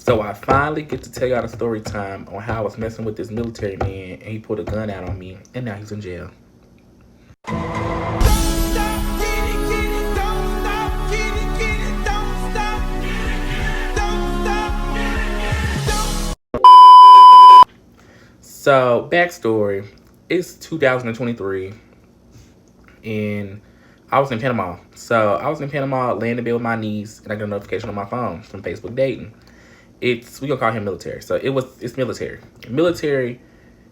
So I finally get to tell y'all the story time on how I was messing with this military man and he pulled a gun out on me and now he's in jail. So backstory, it's 2023 and I was in Panama. So I was in Panama laying in bed with my niece and I got a notification on my phone from Facebook dating. We gonna call him military. So it's military. Military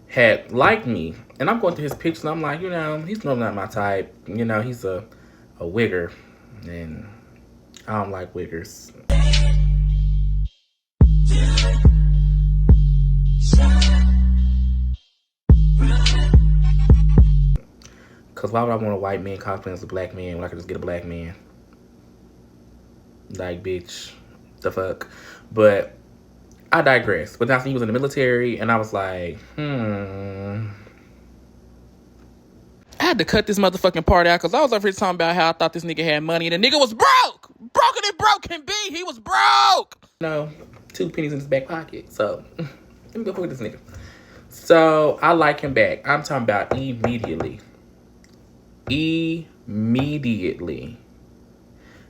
had liked me, and I'm going through his pictures. And I'm like, he's normally not my type. He's a wigger, and I don't like wiggers. Cause why would I want a white man cosplaying as a black man when I could just get a black man? Like, bitch, the fuck. But I digress. But now he was in the military, and I was like, I had to cut this motherfucking part out because I was over here talking about how I thought this nigga had money, and the nigga was broke! Broken and broke can be! He was broke! 2 pennies in his back pocket. So, let me go fuck with this nigga. So, I like him back. I'm talking about immediately. Immediately.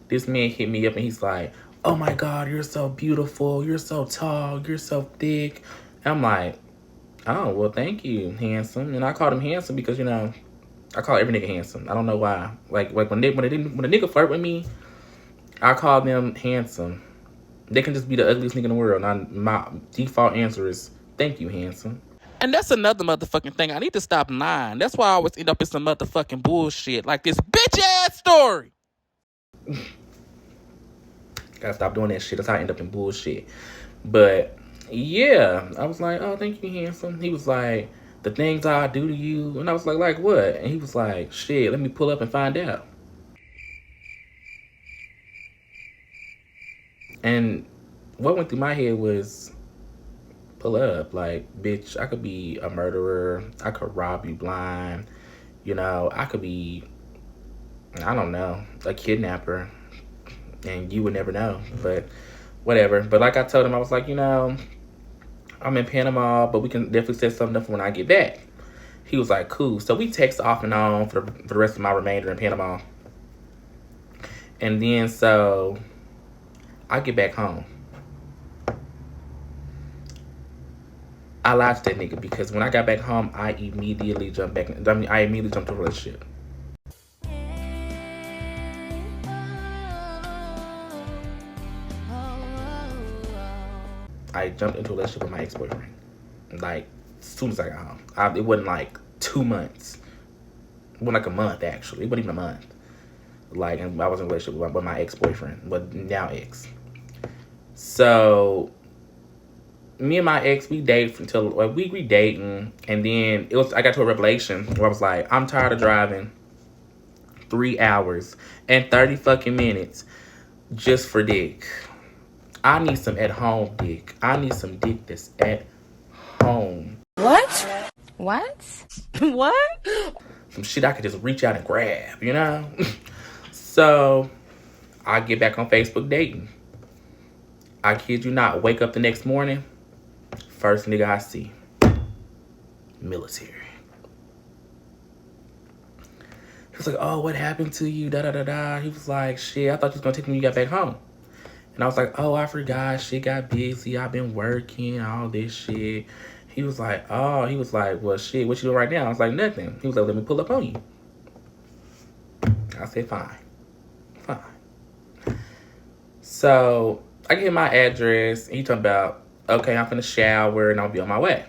This man hit me up and he's like, oh my God, you're so beautiful. You're so tall. You're so thick. And I'm like, oh, well, thank you, handsome. And I called him handsome because, I call every nigga handsome. I don't know why. Like when a nigga flirt with me, I call them handsome. They can just be the ugliest nigga in the world. And my default answer is, thank you, handsome. And that's another motherfucking thing. I need to stop lying. That's why I always end up in some motherfucking bullshit. Like this bitch-ass story. Gotta stop doing that shit. That's how I end up in bullshit. But, yeah. I was like, oh, thank you, handsome. He was like, the things I do to you. And I was like what? And he was like, shit, let me pull up and find out. And what went through my head was, pull up. Like, bitch, I could be a murderer. I could rob you blind. I could be, I don't know, a kidnapper. And you would never know. But whatever. But like I told him, I was like, I'm in Panama, but we can definitely set something up when I get back. He was like, cool. So we text off and on for the rest of my remainder in Panama. And then so I get back home. I lied to that nigga because when I got back home, I immediately jumped into a relationship. I jumped into a relationship with my ex-boyfriend. Like, as soon as I got home. It wasn't like 2 months. It wasn't like a month, actually. It wasn't even a month. Like, and I was in a relationship with my ex-boyfriend, but now ex. So, me and my ex, we dated until, we dating, and then I got to a revelation where I was like, I'm tired of driving 3 hours and 30 fucking minutes just for dick. I need some at-home dick. I need some dick that's at home. What? What? What? Some shit I could just reach out and grab, So, I get back on Facebook dating. I kid you not, wake up the next morning, first nigga I see, military. He was like, oh, what happened to you, da-da-da-da. He was like, shit, I thought you was gonna take me when you got back home. And I was like, oh, I forgot. Shit got busy. I've been working, all this shit. He was like, well, shit, what you doing right now? I was like, nothing. He was like, let me pull up on you. I said, fine. So I get my address. And he talking about, okay, I'm finna shower and I'll be on my way.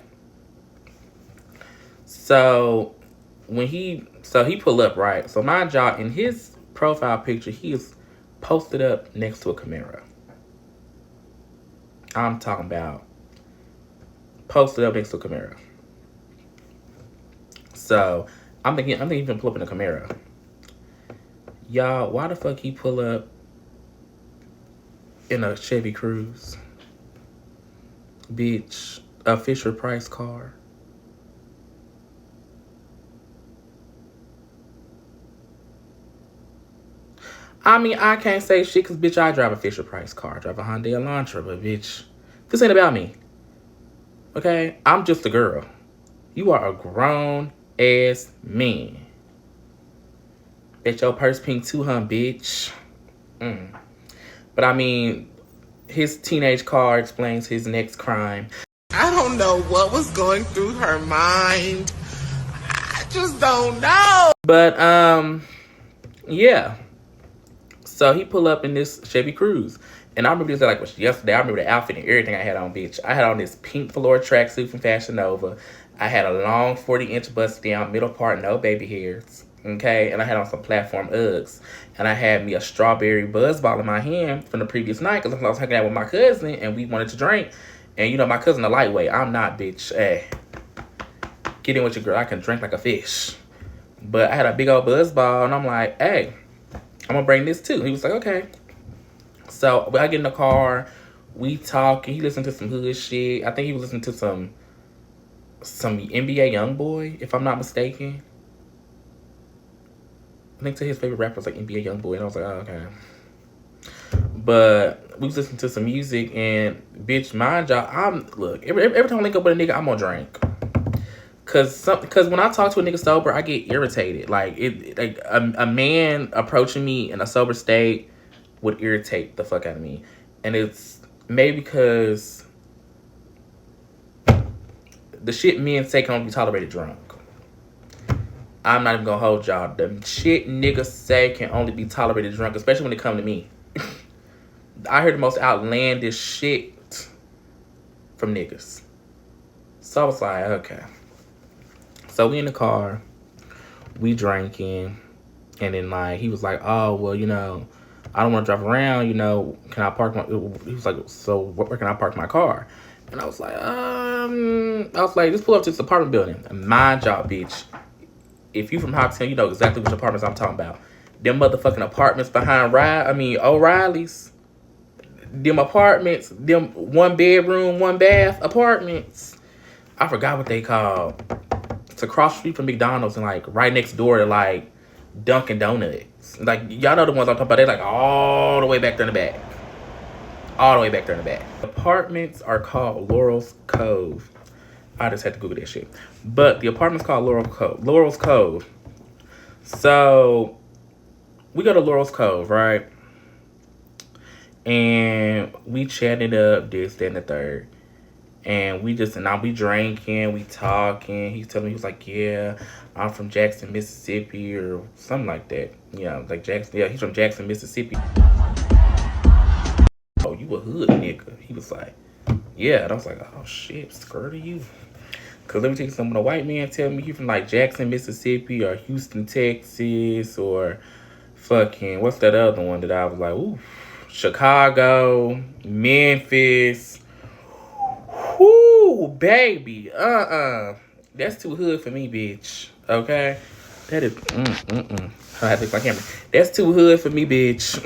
So he pull up, right? So my job, in his profile picture, he is posted up next to a Camaro. I'm talking about posted up next to a Camaro. So I'm thinking he's gonna pull up in a Camaro. Y'all, why the fuck he pull up in a Chevy Cruze? Bitch, a Fisher Price car. I mean, I can't say shit because, bitch, I drive a Fisher Price car. I drive a Hyundai Elantra, but, bitch, This ain't about me. Okay? I'm just a girl. You are a grown ass man. Bet your purse pink too, huh, bitch? But I mean, his teenage car explains his next crime. I don't know what was going through her mind. I just don't know. But yeah. So he pull up in this Chevy Cruze. And I remember this like yesterday. I remember the outfit and everything I had on, bitch. I had on this pink velour tracksuit from Fashion Nova. I had a long 40-inch bust down, middle part, no baby hairs. Okay? And I had on some platform Uggs. And I had me a strawberry buzz ball in my hand from the previous night because I was hanging out with my cousin and we wanted to drink. And you know, my cousin a lightweight. I'm not, bitch. Hey, get in with your girl. I can drink like a fish. But I had a big old buzz ball and I'm like, hey, I'm gonna bring this too. He was like, okay. So I get in the car, we talk, and he listened to some hood shit. I think he was listening to some NBA Youngboy, if I'm not mistaken. I think his favorite rapper was like NBA Youngboy, and I was like, oh, okay. But we was listening to some music, and bitch, mind y'all, look, every time I link up with a nigga, I'm gonna drink. Cause when I talk to a nigga sober, I get irritated. Like a man approaching me in a sober state would irritate the fuck out of me. And it's maybe because the shit men say can only be tolerated drunk. I'm not even gonna hold y'all. The shit niggas say can only be tolerated drunk, especially when it come to me. I heard the most outlandish shit from niggas. So I was like, okay. So we in the car, we drinking, and then like he was like, oh well, you know, I don't want to drive around, you know, can I park my, he was like, so where can I park my car? And I was like, just pull up to this apartment building. And mind y'all, bitch, if you from Hoptown, you know exactly which apartments I'm talking about. Them motherfucking apartments behind O'Reilly's. Them apartments, them 1 bedroom, 1 bath apartments. I forgot what they called. It's across the street from McDonald's and like right next door to like Dunkin' Donuts. Like y'all know the ones I'm talking about. They're like all the way back there in the back. All the way back there in the back. Apartments are called Laurel's Cove. I just had to Google that shit. But the apartment's called Laurel's Cove. So we go to Laurel's Cove, right? And we chatted up this, that, and the third. And we drinking, we talking. He's telling me, he was like, yeah, I'm from Jackson, Mississippi, or something like that. Yeah, like Jackson. Yeah, he's from Jackson, Mississippi. Oh, you a hood nigga. He was like, yeah. And I was like, oh shit, scared of you. Cause let me tell you something, when a white man tell me he from like Jackson, Mississippi, or Houston, Texas, or fucking, what's that other one that I was like, ooh, Chicago, Memphis. Whoo, baby. That's too hood for me, bitch. Okay? That is, I have to fix my camera. That's too hood for me, bitch.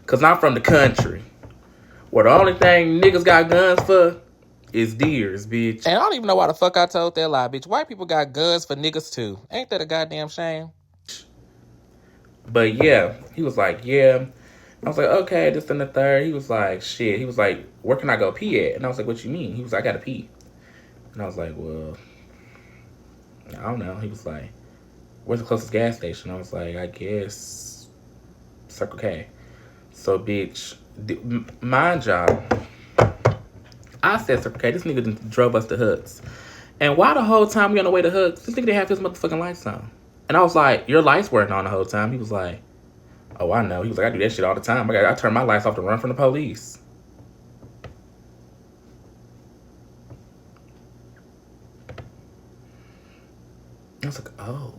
Cause I'm from the country. Where the only thing niggas got guns for is deers, bitch. And I don't even know why the fuck I told that lie, bitch. White people got guns for niggas too. Ain't that a goddamn shame? But yeah, he was like, yeah. I was like, okay, this and the third. He was like, shit. He was like, where can I go pee at? And I was like, what you mean? He was like, I gotta pee. And I was like, well, I don't know. He was like, where's the closest gas station? I was like, I guess Circle K. So, bitch, mind y'all, I said Circle K. This nigga drove us to Hooks. And why the whole time we on the way to Hooks, this nigga didn't have his motherfucking lights on. And I was like, your lights weren't on the whole time. He was like, oh, I know. He was like, I do that shit all the time. I turn my lights off to run from the police. I was like, oh.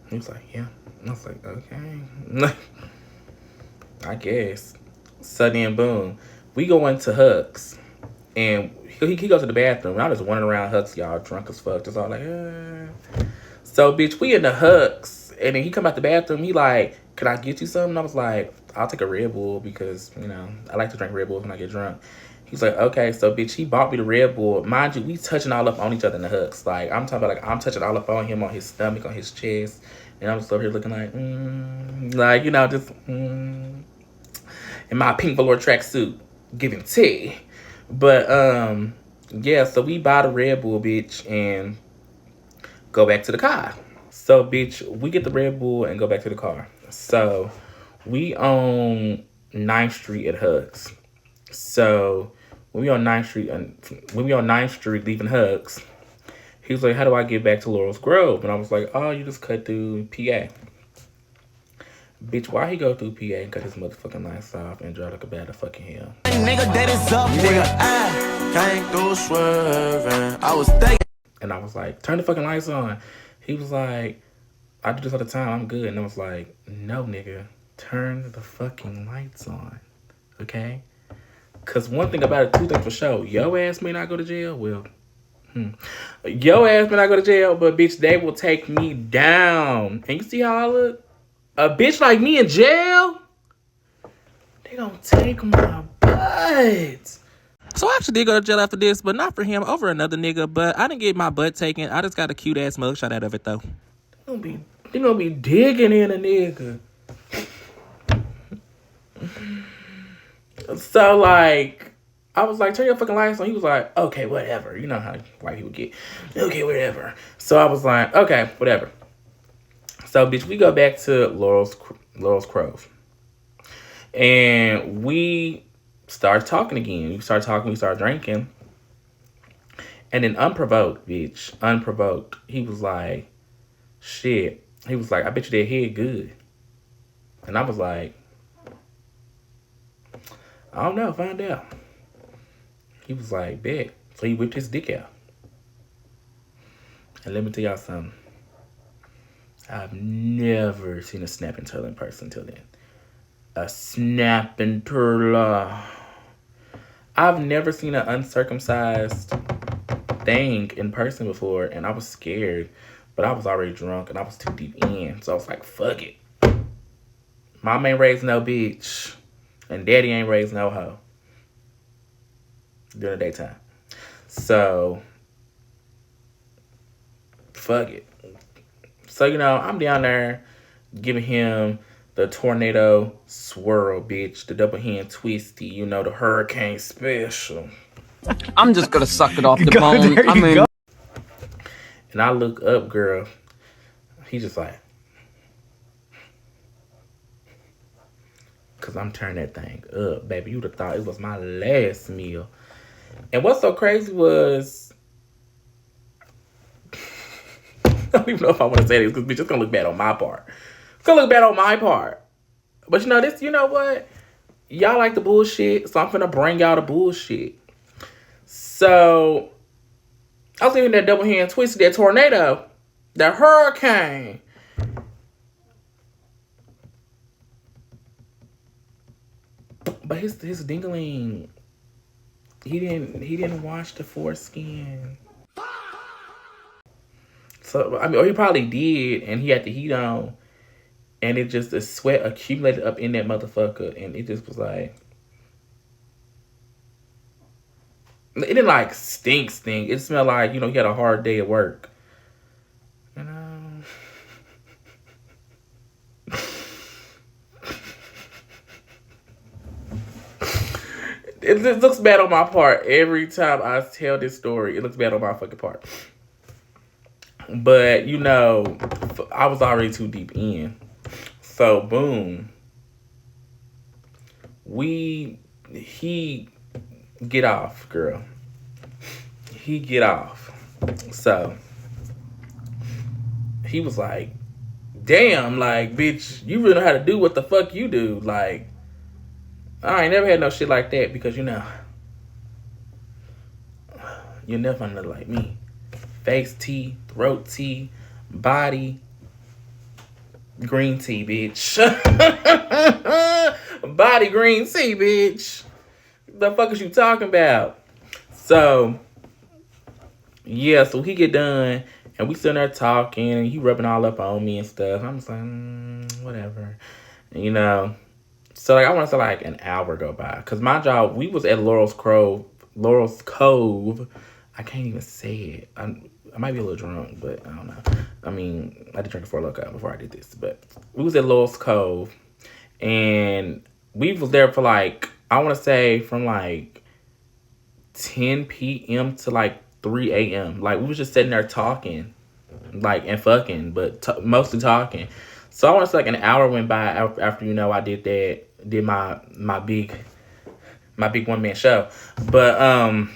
He was like, yeah. And I was like, okay. I guess. So then, boom. We go into Hooks. And he goes to the bathroom. And I just running around Hooks, y'all, drunk as fuck. Just all like, So, bitch, we in the Hooks. And then he come out the bathroom. He like, can I get you something? I was like, I'll take a Red Bull because, you know, I like to drink Red Bulls when I get drunk. He's like, okay. So, bitch, he bought me the Red Bull. Mind you, we touching all up on each other in the Hooks. Like, I'm talking about, like, I'm touching all up on him, on his stomach, on his chest. And I'm just over here looking like, like, you know, just, in my pink velour tracksuit. giving tea. But yeah, so we buy the Red Bull, bitch, and go back to the car. So, bitch, we get the Red Bull and go back to the car. So, we on 9th Street at Hugs. So, when we on 9th Street leaving Hugs, he was like, how do I get back to Laurel's Grove? And I was like, oh, you just cut through PA. Bitch, why he go through PA and cut his motherfucking lights off and drive like a bad fucking hell? Nigga, that is up, nigga. I came through swerving. I was thinking. And I was like, turn the fucking lights on. He was like, I do this all the time. I'm good. And I was like, no, nigga. Turn the fucking lights on. Okay? Because one thing about it, two things for sure. Your ass may not go to jail. Well, your ass may not go to jail. But, bitch, they will take me down. And you see how I look? A bitch like me in jail? They gonna take my butt. So I actually did go to jail after this, but not for him, over another nigga. But I didn't get my butt taken. I just got a cute ass mugshot out of it though. They gonna be digging in a nigga. So like, I was like, turn your fucking lights on. He was like, okay, whatever. You know how white people get. Okay, whatever. So I was like, okay, whatever. So bitch, we go back to Laurel's Grove, and we start talking again. We start drinking. And then unprovoked, he was like, shit. He was like, I bet you that head good. And I was like, I don't know, find out. He was like, bet. So he whipped his dick out. And let me tell y'all something. I've never seen a snapping turtle in person until then. A snapping turtle. I've never seen an uncircumcised thing in person before, and I was scared, but I was already drunk and I was too deep in, so I was like, fuck it. Mom ain't raised no bitch, and daddy ain't raised no hoe during the daytime. So, fuck it. So, you know, I'm down there giving him the tornado swirl, bitch. The double hand twisty, you know, the hurricane special. I'm just gonna suck it off the bone. I mean, and I look up, girl. He just like, cause I'm turning that thing up, baby. You'd have thought it was my last meal. And what's so crazy was, I don't even know if I want to say this, because bitch, it's gonna look bad on my part. It's gonna look bad on my part. But you know this, you know what? Y'all like the bullshit, so I'm finna bring y'all the bullshit. So, I was leaving that double hand twisted, that tornado, that hurricane. But his dingling, he didn't wash the foreskin. So, I mean, or he probably did, and he had the heat on, and it just, the sweat accumulated up in that motherfucker, and it just was like, it didn't like stink. It smelled like, you know, he had a hard day at work. You know? It just looks bad on my part. Every time I tell this story, it looks bad on my fucking part. But, you know, I was already too deep in. So, boom. He get off, girl. He get off. So, he was like, damn, like, bitch, you really know how to do what the fuck you do. Like, I ain't never had no shit like that because, you know, you'll never find nothing like me. Face tea, throat tea, body, green tea, bitch. Body green tea, bitch. The fuck is you talking about? So, yeah, so he get done, and we sitting there talking, and he rubbing all up on me and stuff. I'm just like, whatever. And, you know, so like I want to say like an hour go by. Because my job, we was at Laurel's Cove. I can't even say it. I might be a little drunk, but I don't know. I mean, I did drink a 4 Loko before I did this. But we was at Laurel's Cove. And we was there for like I want to say from like 10 p.m. to like 3 a.m. Like we was just sitting there talking, like and fucking, but mostly talking. So I want to say like an hour went by after I did my big one man show, but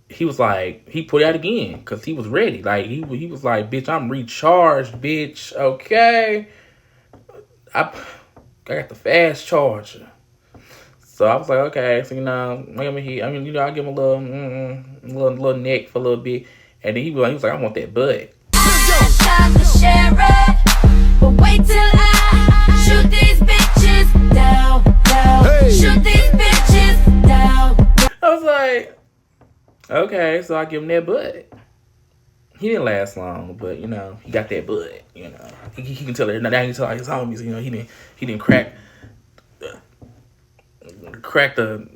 he was like he put it out again because he was ready. Like he was like, bitch, I'm recharged, bitch. Okay, I got the fast charger. So I was like, okay, so I give him a little neck for a little bit, and then he was like, I want that butt. Time to share it, but wait till I shoot these bitches down, down. Hey. Shoot these bitches down. I was like, okay, so I give him that butt. He didn't last long, but he got that butt. He can tell it. Now he can tell his homies. He didn't crack the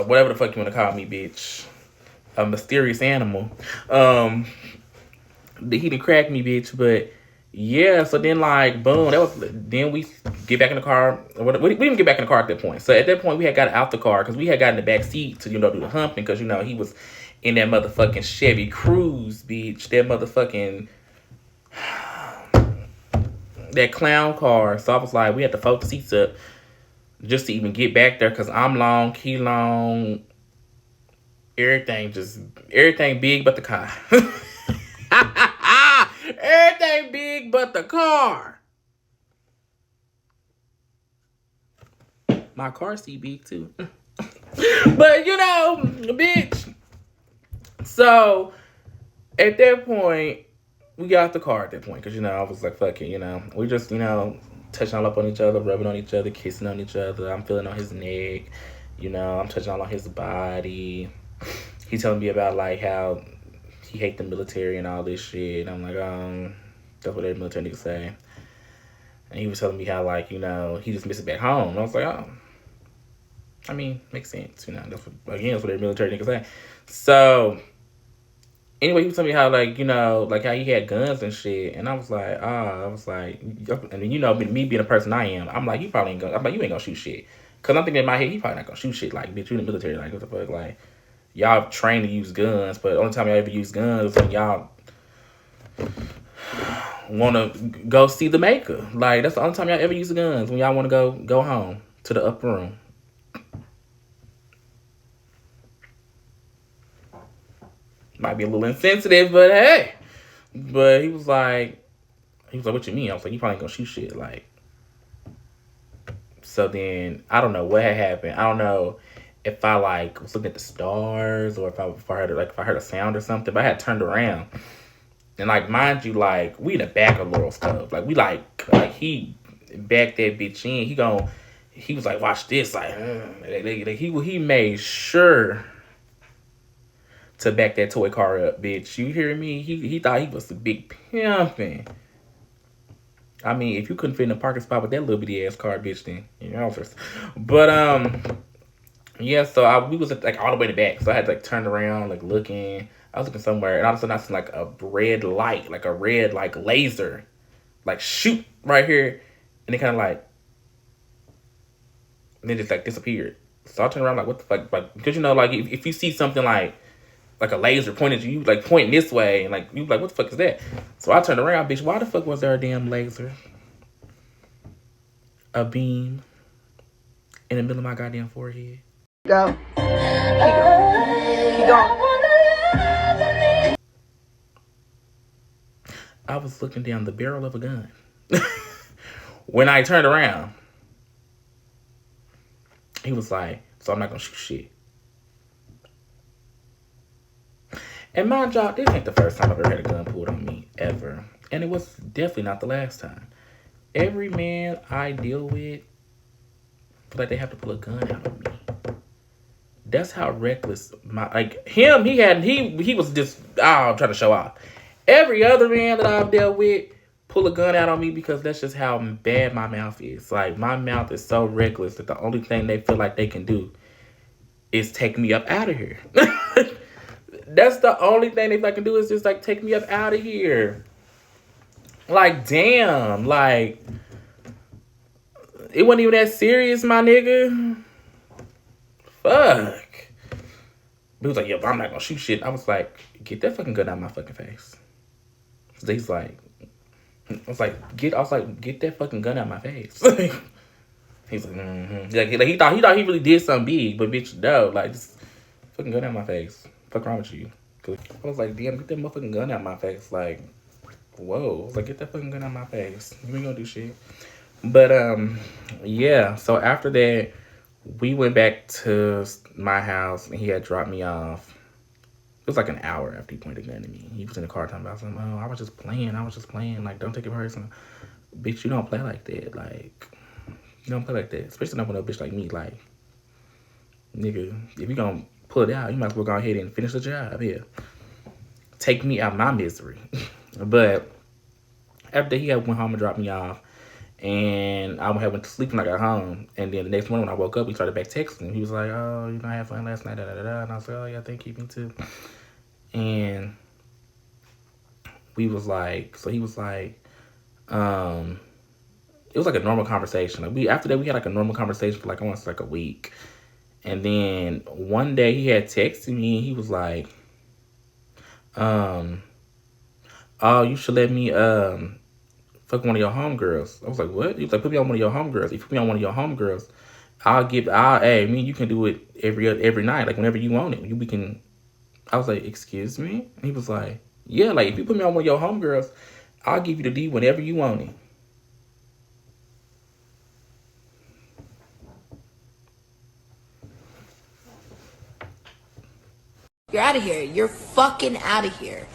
whatever the fuck you want to call me, bitch. A mysterious animal. He didn't crack me, bitch. But yeah, so then like boom, then we get back in the car. We didn't get back in the car at that point. So at that point we had got out the car because we had got in the back seat to do the humping because he was in that motherfucking Chevy Cruze, bitch. That motherfucking that clown car. So I was like, we had to fold the seats up just to even get back there because I'm long, he long, everything big but the car. Everything big but the car. My car seat big too. But bitch. So at that point, we got the car at that point because I was like, fuck it, we just touching all up on each other, rubbing on each other, kissing on each other. I'm feeling on his neck, I'm touching all on his body. He telling me about like how he hate the military and all this shit. And I'm like, that's what every military nigga say. And he was telling me how like, he just misses back home. And I was like, oh, I mean, makes sense. That's what every military nigga say. So anyway, he was telling me how like, like how he had guns and shit. And I was like, and me being a person I am, I'm like, you ain't gonna shoot shit. Cause I'm thinking in my head, he probably not gonna shoot shit. Like, bitch, you in the military, like, what the fuck, like, y'all trained to use guns, but the only time y'all ever use guns is when y'all want to go see the maker. Like, that's the only time y'all ever use the guns, when y'all want to go home to the upper room. Might be a little insensitive, but hey. But he was like, what you mean? I was like, you probably ain't gonna shoot shit. Like, so then, I don't know what had happened. I don't know if I like was looking at the stars or if I heard a sound or something, but I had turned around. And like, mind you, like, we in the back of Laurel's stuff. Like, we like he backed that bitch in. He was like, watch this. Like, he made sure to back that toy car up, bitch. You hear me? He thought he was a big pimpin'. I mean, if you couldn't fit in the parking spot with that little bitty ass car, bitch, then but yeah. So we was like all the way in the back, so I had to like turn around, like looking. I was looking somewhere, and all of a sudden I seen like a red light, like a red like laser, like shoot right here, and it kind of like, and then just like disappeared. So I turned around like, what the fuck? Like, because like if you see something like a laser pointed at you, like pointing this way, and like you like, what the fuck is that? So I turned around, bitch. Why the fuck was there a damn laser, a beam, in the middle of my goddamn forehead? Go. Keep going. I was looking down the barrel of a gun when I turned around. He was like, so I'm not gonna shoot shit. And mind y'all, this ain't the first time I've ever had a gun pulled on me, ever. And it was definitely not the last time. Every man I deal with feel like they have to pull a gun out on me. That's how reckless he was just trying to show off. Every other man that I've dealt with pull a gun out on me because that's just how bad my mouth is. Like, my mouth is so reckless that the only thing they feel like they can do is take me up out of here. That's the only thing they can do is just like take me up out of here. Like, damn, like it wasn't even that serious, my nigga. Fuck. He was like, yo, I'm not gonna shoot shit. I was like, get that fucking gun out of my fucking face. So he's like, get that fucking gun out of my face. He's like, like he thought he really did something big, but bitch, no, like just fucking gun out of my face. Fuck wrong with you? I was like, damn, get that motherfucking gun out of my face. Like, whoa. I was like, get that fucking gun out of my face. You ain't gonna do shit. But yeah. So after that, we went back to my house and he had dropped me off. It was like an hour after he pointed a gun at me. He was in the car talking about something. Oh, I was just playing. Like, don't take it personal. Bitch, you don't play like that. Like, you don't play like that. Especially not with a bitch like me. Like, nigga, if you gonna pull it out, you might as well go ahead and finish the job here. Take me out of my misery. But after he had went home and dropped me off, and I went to sleep when I got home. And then the next morning when I woke up, we started back texting. He was like, oh, you know, I had fun last night, da da da da. And I was like, oh yeah, thank you, me too. And we was like, so he was like, it was like a normal conversation. Like after that we had like a normal conversation for like almost like a week. And then one day he had texted me and he was like, oh, you should let me fuck one of your homegirls. I was like, what? He was like, put me on one of your homegirls. If you put me on one of your homegirls, hey, me, you can do it every night, like whenever you want it. We can. I was like, excuse me? And he was like, yeah, like if you put me on one of your homegirls, I'll give you the D whenever you want it. You're out of here. You're fucking out of here.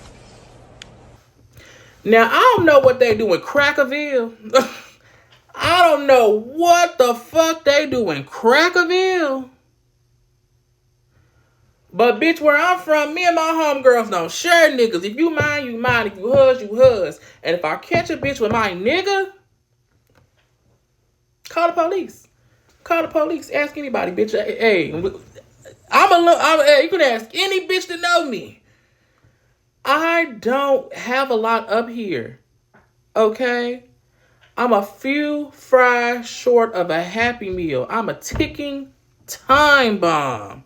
Now, I don't know what they do in Crackerville. I don't know what the fuck they do in Crackerville. But bitch, where I'm from, me and my homegirls don't share niggas. If you mind, you mind. If you huzz, you huzz. And if I catch a bitch with my nigga, call the police. Call the police. Ask anybody, bitch. Hey, you can ask any bitch to know me. I don't have a lot up here, okay? I'm a few fries short of a Happy Meal. I'm a ticking time bomb.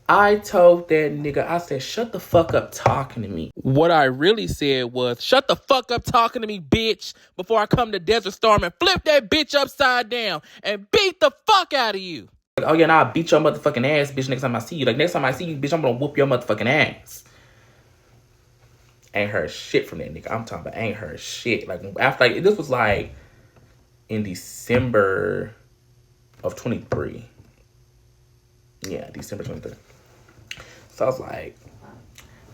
I told that nigga, I said, shut the fuck up talking to me. What I really said was, shut the fuck up talking to me, bitch, before I come to Desert Storm and flip that bitch upside down and beat the fuck out of you. Like, oh yeah, nah, I'll beat your motherfucking ass, bitch, next time I see you. Like, next time I see you, bitch, I'm gonna whoop your motherfucking ass. Ain't heard shit from that nigga. I'm talking about ain't heard shit. Like, after, like, this was like in December of 23. Yeah, December 23. So I was like,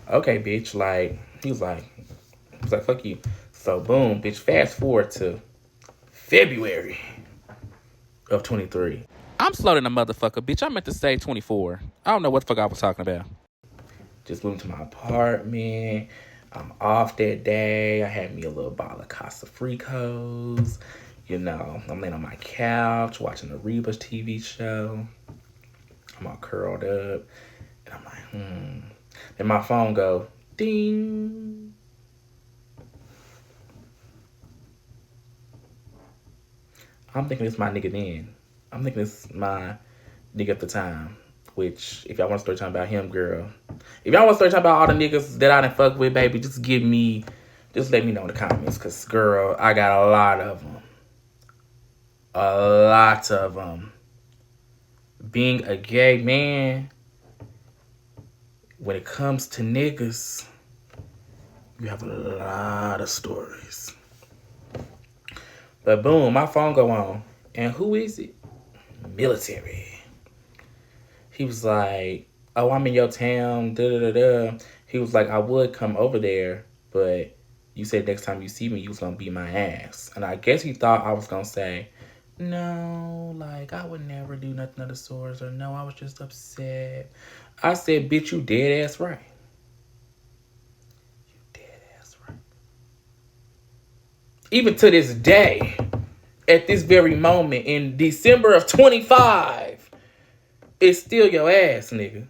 okay, bitch, like, he was like, fuck you. So boom, bitch, fast forward to February of 23. I'm slow than a motherfucker, bitch. I meant to say 24. I don't know what the fuck I was talking about. Just moved to my apartment. I'm off that day. I had me a little bottle of Casa Fricos. You know, I'm laying on my couch watching the Reba's TV show. I'm all curled up. And I'm like, Then my phone go, ding. I'm thinking it's my nigga then. I'm thinking it's my nigga at the time. Which, if y'all want to start talking about him, girl. If y'all want to start talking about all the niggas that I done fuck with, baby, just let me know in the comments. Because, girl, I got a lot of them. A lot of them. Being a gay man, when it comes to niggas, you have a lot of stories. But boom, my phone go on. And who is it? Military. He was like, oh, I'm in your town, da-da-da-da. He was like, I would come over there, but you said next time you see me, you was going to beat my ass. And I guess he thought I was going to say, no, like, I would never do nothing of the sorts, or no, I was just upset. I said, bitch, you dead ass right. You dead ass right. Even to this day, at this very moment, in December of 25, it's still your ass, nigga.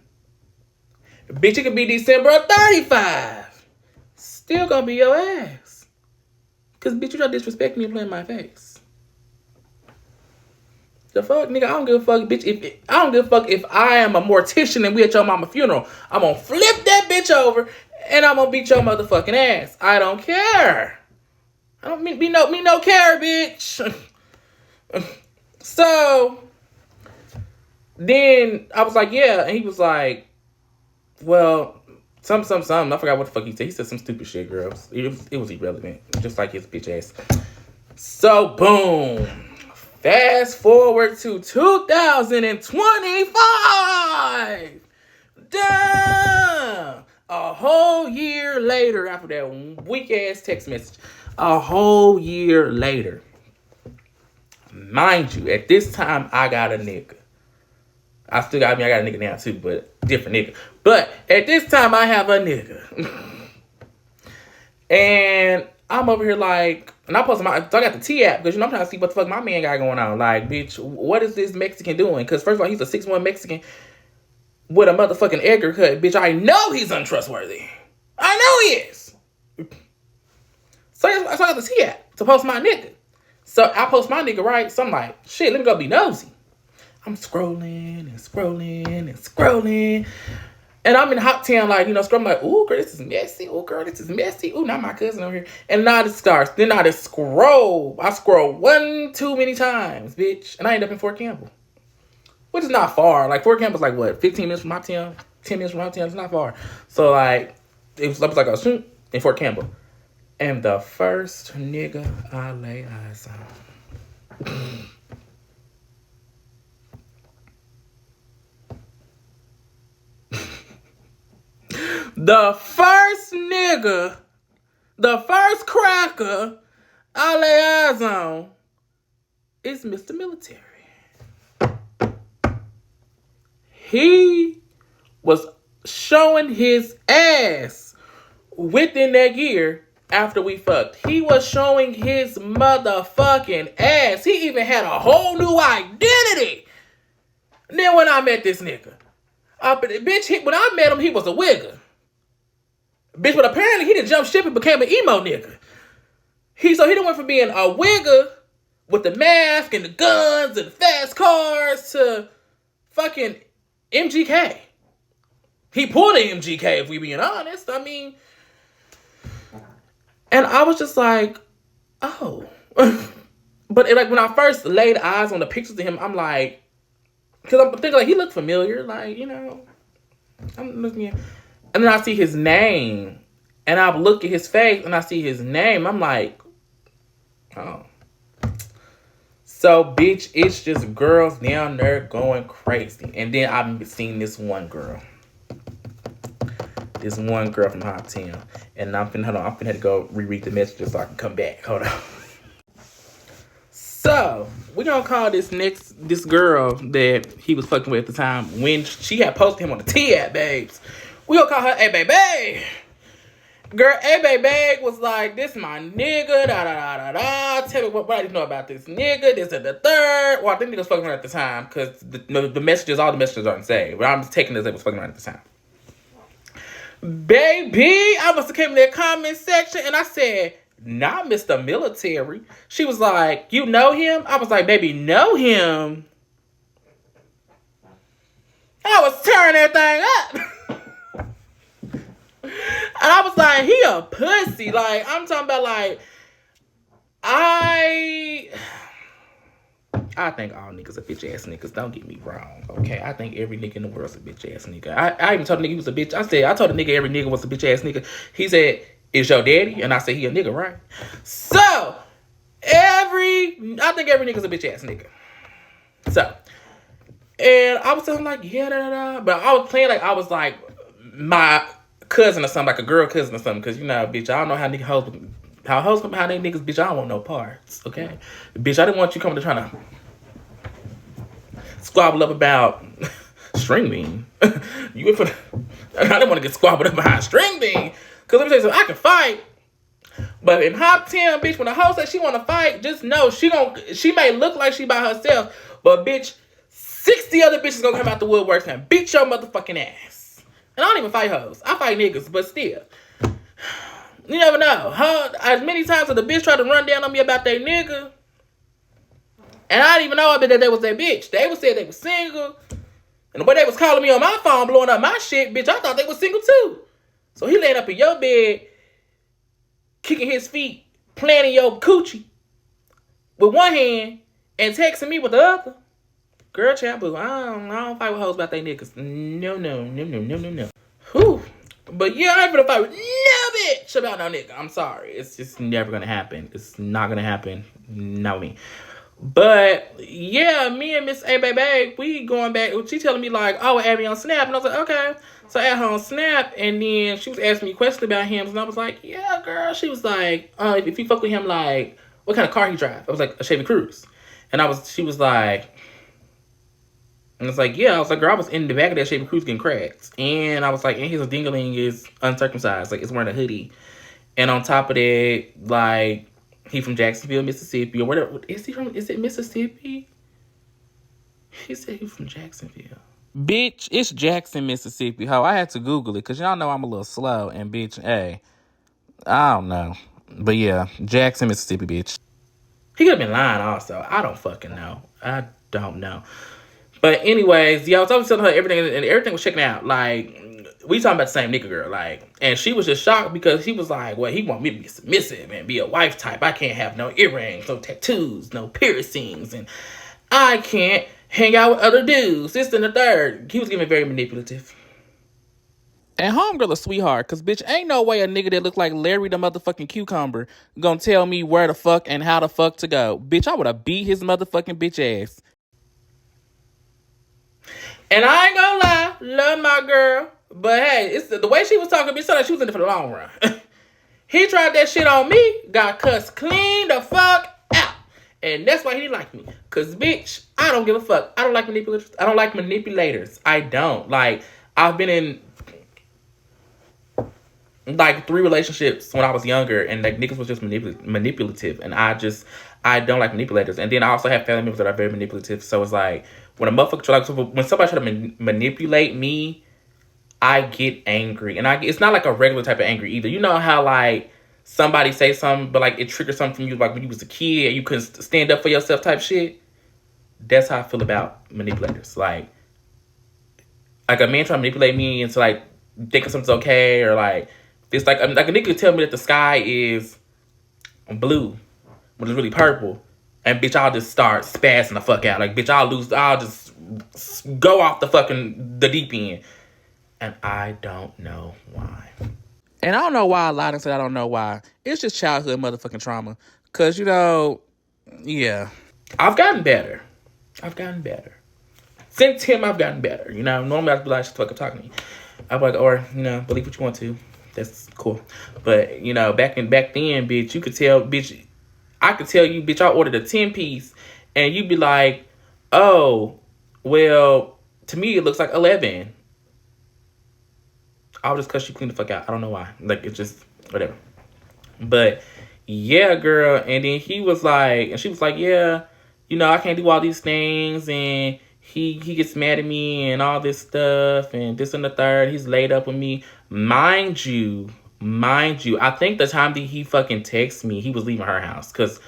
Bitch, it could be December of 35. Still gonna be your ass. Cause bitch, you try to disrespect me and play in my face. The fuck, nigga, I don't give a fuck, bitch. I don't give a fuck if I am a mortician and we at your mama funeral. I'm gonna flip that bitch over and I'm gonna beat your motherfucking ass. I don't care. I don't me no care, bitch. So then I was like, yeah, and he was like, well, some. I forgot what the fuck he said. He said some stupid shit, girls. It was irrelevant, just like his bitch ass. So boom. Fast forward to 2025. Damn. A whole year later, after that weak ass text message, a whole year later. Mind you, at this time, I got a nigga. I got a nigga now too, but different nigga. But at this time, I have a nigga. And I'm over here like, and I posted so I got the T app because, I'm trying to see what the fuck my man got going on. Like, bitch, what is this Mexican doing? Because first of all, he's a 6'1" Mexican with a motherfucking Edgar cut. Bitch, I know he's untrustworthy. I know he is. So I got the T app to post my nigga. So I post my nigga, right? So I'm like, shit, let me go be nosy. I'm scrolling. And I'm in Hot Town, like, scrolling like, ooh, girl, this is messy. Ooh, girl, this is messy. Ooh, not my cousin over here. And now it starts. Then I just scroll. I scroll one too many times, bitch. And I end up in Fort Campbell. Which is not far. Like, Fort Campbell's like, what, 15 minutes from Hot Town? 10 minutes from Hot Town? It's not far. So, like, it was like a shoot in Fort Campbell. And the first nigga I lay eyes on. The first nigga, the first cracker I lay eyes on is Mr. Military. He was showing his ass within that year after we fucked. He was showing his motherfucking ass. He even had a whole new identity. And then when I met this nigga, bitch, when I met him, he was a wigger. Bitch, but apparently he done jumped ship and became an emo nigga. He done went from being a wigger with the mask and the guns and the fast cars to fucking MGK. He pulled an MGK, if we being honest. I mean, and I was just like, oh. But like when I first laid eyes on the pictures of him, I'm like, because I'm thinking like he looked familiar, like, I'm looking at. And then I see his name, and I look at his face, and I see his name. I'm like, oh. So, bitch, it's just girls down there going crazy. And then I've seen this one girl. This one girl from Hot Town. And I'm finna have to go reread the messages so I can come back. Hold on. So, we're gonna call this girl that he was fucking with at the time when she had posted him on the T-app, babes. We gonna call her A Baby. Girl, A Baby was like, this my nigga, da. Tell me what I know about this nigga, this and the third. Well, I think they was fucking around at the time, because the messages, all the messages aren't saved. But I'm just taking this, they was fucking around at the time. Baby, I must have came in their comment section, and I said, not Mr. Military. She was like, you know him? I was like, baby, know him. I was turning everything up. And I was like, he a pussy. Like, I'm talking about, like, I think all niggas are bitch ass niggas. Don't get me wrong, okay? I think every nigga in the world's a bitch ass nigga. I even told the nigga he was a bitch. I told the nigga every nigga was a bitch ass nigga. He said, is your daddy? And I said, he a nigga, right? So, I think every nigga's a bitch ass nigga. So, and I was telling him, like, yeah, da. But I was playing like I was like my cousin or something, like a girl cousin or something, because bitch, I don't know how niggas how they niggas, bitch, I don't want no parts, okay? Bitch, I didn't want you coming to trying to squabble up about string bean. I didn't want to get squabbled up behind string bean, because let me tell you something, I can fight, but in Hot Town, bitch, when the hoe says she want to fight, just know she may look like she by herself, but bitch, 60 other bitches gonna come out the woodwork and beat your motherfucking ass. And I don't even fight hoes. I fight niggas, but still. You never know. As many times as the bitch tried to run down on me about that nigga, and I didn't even know that they was that bitch. They was saying they was single. And the way they was calling me on my phone, blowing up my shit, bitch, I thought they was single too. So he laid up in your bed, kicking his feet, playing in your coochie with one hand and texting me with the other. Girl, chat boo, I don't fight with hoes about they niggas. No. Whew. But yeah, I ain't gonna fight with no bitch about no nigga. I'm sorry. It's just never gonna happen. It's not gonna happen. Not with me. But yeah, me and Miss A Baby, we going back. She telling me like, oh, add me on Snap, and I was like, okay. So I add her on Snap, and then she was asking me questions about him, and I was like, yeah, girl. She was like, if you fuck with him, like, what kind of car he drive? I was like, a Chevy Cruze, and she was like, and it's like, yeah. I was like, girl, I was in the back of that Chevy Cruze getting cracked, and I was like, and his dingling is uncircumcised, like it's wearing a hoodie, and on top of that, like. He from Jacksonville, Mississippi, or whatever. Is it Mississippi? He said he from Jacksonville. Bitch, it's Jackson, Mississippi. Ho, I had to Google it because y'all know I'm a little slow. And bitch, hey, I don't know. But yeah, Jackson, Mississippi, bitch. He could have been lying also. I don't fucking know. I don't know. But anyways, yeah, I was telling her everything, and everything was checking out. Like, we talking about the same nigga, girl. Like, and she was just shocked because he was like, well, he want me to be submissive and be a wife type. I can't have no earrings, no tattoos, no piercings, and I can't hang out with other dudes. This and the third. He was getting very manipulative. And homegirl a sweetheart, cause bitch, ain't no way a nigga that look like Larry the motherfucking cucumber gonna tell me where the fuck and how the fuck to go. Bitch, I would've beat his motherfucking bitch ass. And I ain't gonna lie, love my girl. But hey, it's the way she was talking, bitch, sounded like she was in it for the long run. He tried that shit on me, got cussed clean the fuck out. And that's why he didn't like me. Cause bitch, I don't give a fuck. I don't like manipulators. I don't. Like, I've been in like 3 relationships when I was younger, and like niggas was just manipulative. And I don't like manipulators. And then I also have family members that are very manipulative. So it's like, when a motherfucker when somebody try to manipulate me, I get angry. And it's not like a regular type of angry either. You know how like somebody say something, but like it triggers something from you, like when you was a kid and you couldn't stand up for yourself type shit? That's how I feel about manipulators. Like a man trying to manipulate me into like thinking something's okay, or like it's like a nigga could tell me that the sky is blue when it's really purple, and bitch, I'll just start spazzing the fuck out. Like bitch, I'll just go off the deep end. And I don't know why. And I don't know why I lied and said I don't know why. It's just childhood motherfucking trauma. Cause yeah. I've gotten better. Since him, I've gotten better. You know, normally I'd be like, shut the fuck up, talking to me. I'd be like, or, you know, believe what you want to. That's cool. But, you know, back then, bitch, you could tell, bitch, I could tell you, bitch, I ordered a 10-piece. And you'd be like, oh, well, to me, it looks like 11. I'll just cuss you clean the fuck out. I don't know why. Like, it's just, whatever. But, yeah, girl. And then he was like, and she was like, yeah, you know, I can't do all these things. And he gets mad at me and all this stuff. And this and the third. He's laid up with me. Mind you, I think the time that he fucking texted me, he was leaving her house. Because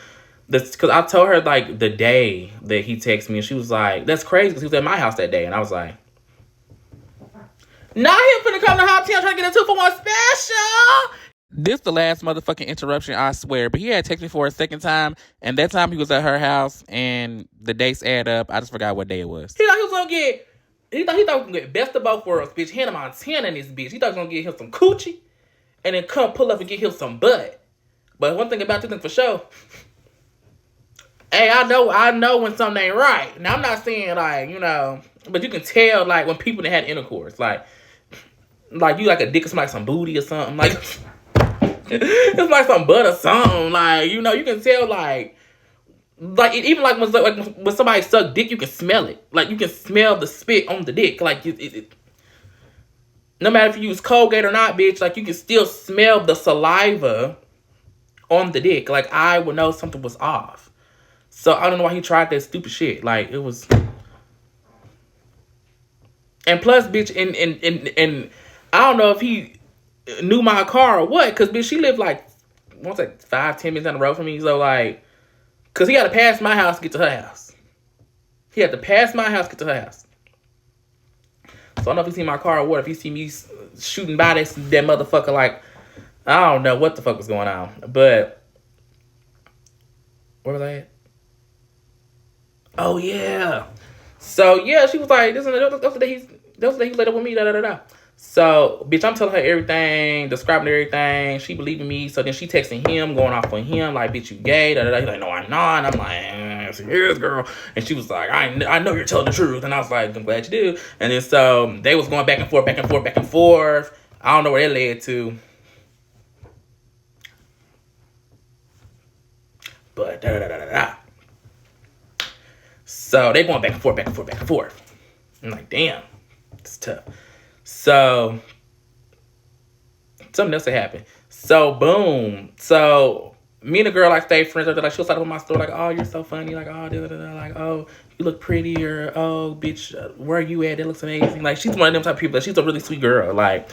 I told her, like, the day that he texted me. And she was like, that's crazy because he was at my house that day. And I was like, not him finna come to Hop Town trying to get a 2-for-1 special. This the last motherfucking interruption, I swear. But he had texted me for a second time, and that time he was at her house, and the dates add up. I just forgot what day it was. He thought he was gonna get. He thought was gonna get best of both worlds, bitch. Hannah Montana in this bitch. He thought he was gonna get him some coochie, and then come pull up and get him some butt. But one thing about this thing for sure. Hey, I know when something ain't right. Now I'm not saying like, you know, but you can tell like when people that had intercourse, like you like a dick or something, like some booty or something, like it's like some butt or something, like, you know, you can tell like even like when somebody suck dick, you can smell it, like you can smell the spit on the dick, like no matter if you use Colgate or not, bitch, like you can still smell the saliva on the dick. Like I would know something was off. So I don't know why he tried that stupid shit. Like it was. And plus, bitch, and I don't know if he knew my car or what. Because, bitch, she lived like, 5-10 minutes down the road from me. So, like, because he had to pass my house to get to her house. He had to pass my house to get to her house. So, I don't know if he see my car or what. If he see me shooting by that motherfucker, like, I don't know what the fuck was going on. But, where was I at? Oh, yeah. So, yeah, she was like, that was the day he laid up with me, da-da-da-da. So, bitch, I'm telling her everything, describing everything. She believing me. So then she texting him, going off on him, like, bitch, you gay, da-da-da. He's like, no, I'm not. And I'm like, yes, girl. And she was like, I know you're telling the truth. And I was like, I'm glad you do. And then so they was going back and forth, back and forth, back and forth. I don't know where that led to. But da-da-da-da-da. So they going back and forth, back and forth, back and forth. I'm like, damn, it's tough. So something else had happened. So boom. So me and the girl like stay friends. Like she'll start with my story like, oh, you're so funny. Like, oh, like, oh, you look pretty. Or oh, bitch, where are you at? That looks amazing. Like she's one of them type of people. She's a really sweet girl. Like,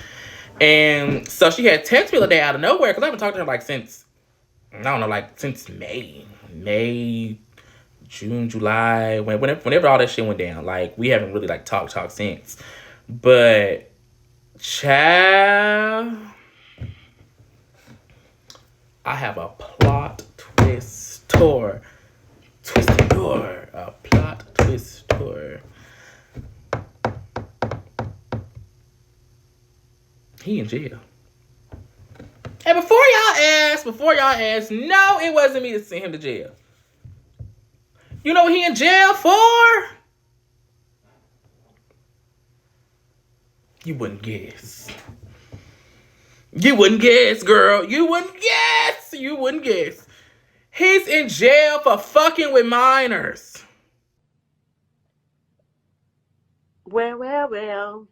and so she had texted me the day out of nowhere because I haven't talked to her like since, I don't know, like since May, June, July, whenever all that shit went down. Like we haven't really like talked since. But child, I have a plot twister. A plot twister. He in jail. And before y'all ask, no, it wasn't me that sent him to jail. You know what he in jail for? You wouldn't guess. You wouldn't guess, girl. You wouldn't guess. You wouldn't guess. He's in jail for fucking with minors. Well.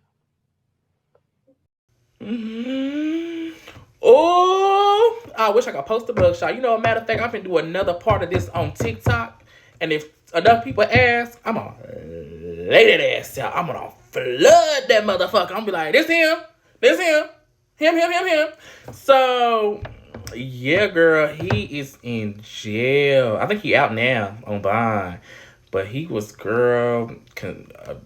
Oh, I wish I could post a mugshot. You know, a matter of fact, I'm gonna do another part of this on TikTok. And if enough people ask, I'm gonna lay that ass out. I'm gonna flood that motherfucker. I'm gonna be like, this him. Him. So, yeah, girl, he is in jail. I think he out now on bond. But he was, girl,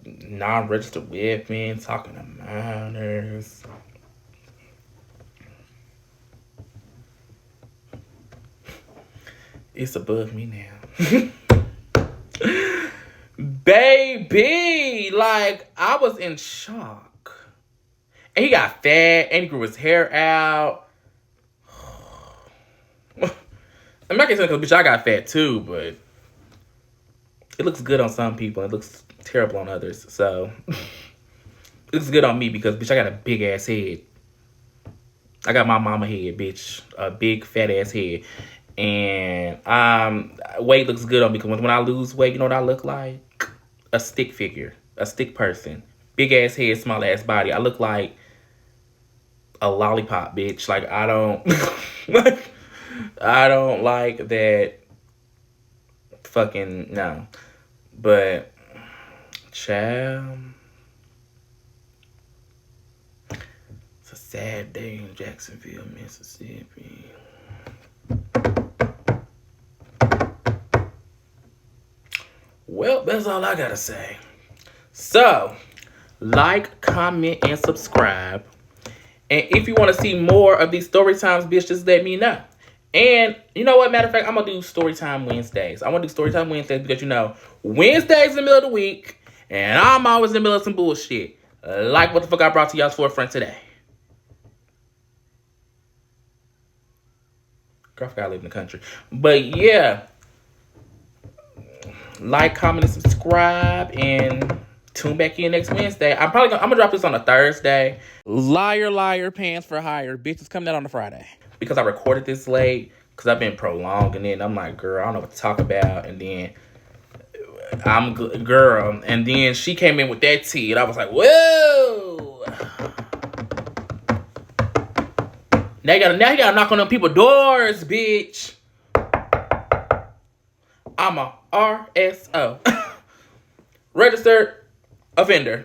non-registered weapon, talking to minors. It's above me now. Baby, like, I was in shock. And he got fat, and he grew his hair out. I'm not gonna say because, bitch, I got fat too, but it looks good on some people. And it looks terrible on others. So, it looks good on me because, bitch, I got a big ass head. I got my mama head, bitch. A big fat ass head. And weight looks good on me because when I lose weight, you know what I look like? A stick figure. A stick person. Big ass head, small ass body. I look like a lollipop, bitch. Like, I don't I don't like that fucking, no. But, child, it's a sad day in Jacksonville, Mississippi. Well, that's all I gotta say. So, like, comment, and subscribe. And if you want to see more of these story times, bitch, just let me know. And you know what? Matter of fact, I'm going to do Storytime Wednesdays. I want to do Storytime Wednesdays because, you know, Wednesday's in the middle of the week. And I'm always in the middle of some bullshit. Like what the fuck I brought to y'all's forefront today. Girl, I forgot I live in the country. But yeah. Like, comment, and subscribe. And tune back in next Wednesday. I'm gonna drop this on a Thursday. Liar, liar, pants for hire. Bitches coming out on a Friday. Because I recorded this late. Because I've been prolonging it. I'm like, girl, I don't know what to talk about. And then girl. And then she came in with that tea. And I was like, whoa. Now you gotta knock on them people's doors, bitch. I'm a RSO. Registered offender.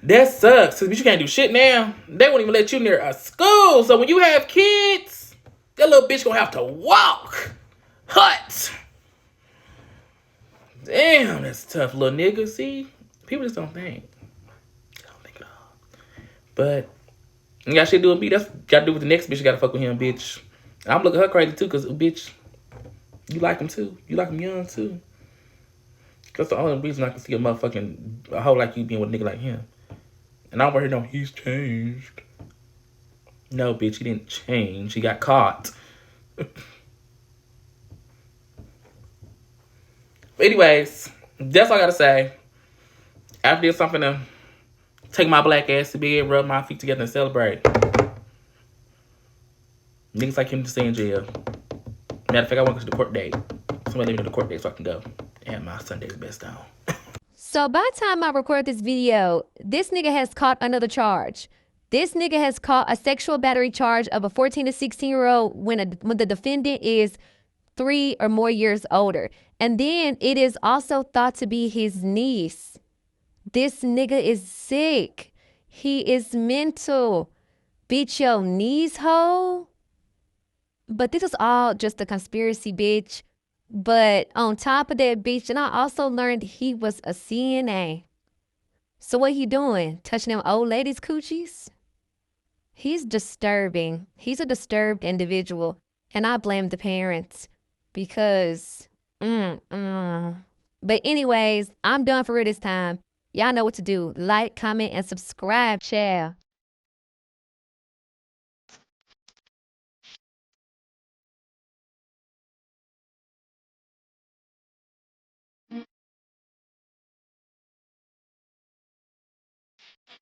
That sucks. But you can't do shit now. They won't even let you near a school. So when you have kids, that little bitch gonna have to walk. Hut. Damn, that's tough, little nigga. See, people just don't think. They don't think at all. But you got shit to do with me. That's got to do with the next bitch. You got to fuck with him, bitch. I'm looking at her crazy too, cause bitch, you like him too. You like him young too. That's the only reason I can see a hoe like you being with a nigga like him. And I don't want to hear no, he's changed. No, bitch, he didn't change. He got caught. But anyways, that's all I gotta say. After this, something to take my black ass to bed, rub my feet together, and celebrate. Niggas like him to stay in jail. Matter of fact, I want to go to the court date. Somebody let me know the court date so I can go. And my Sunday's best on. So by the time I record this video, this nigga has caught another charge. This nigga has caught a sexual battery charge of a 14 to 16-year-old when the defendant is 3 or more years older. And then it is also thought to be his niece. This nigga is sick. He is mental. Beat your knees, hoe. But this is all just a conspiracy, bitch. But on top of that, bitch, and I also learned he was a CNA. So what he doing? Touching them old ladies' coochies? He's disturbing. He's a disturbed individual. And I blame the parents. Because, But anyways, I'm done for real this time. Y'all know what to do. Like, comment, and subscribe. Share.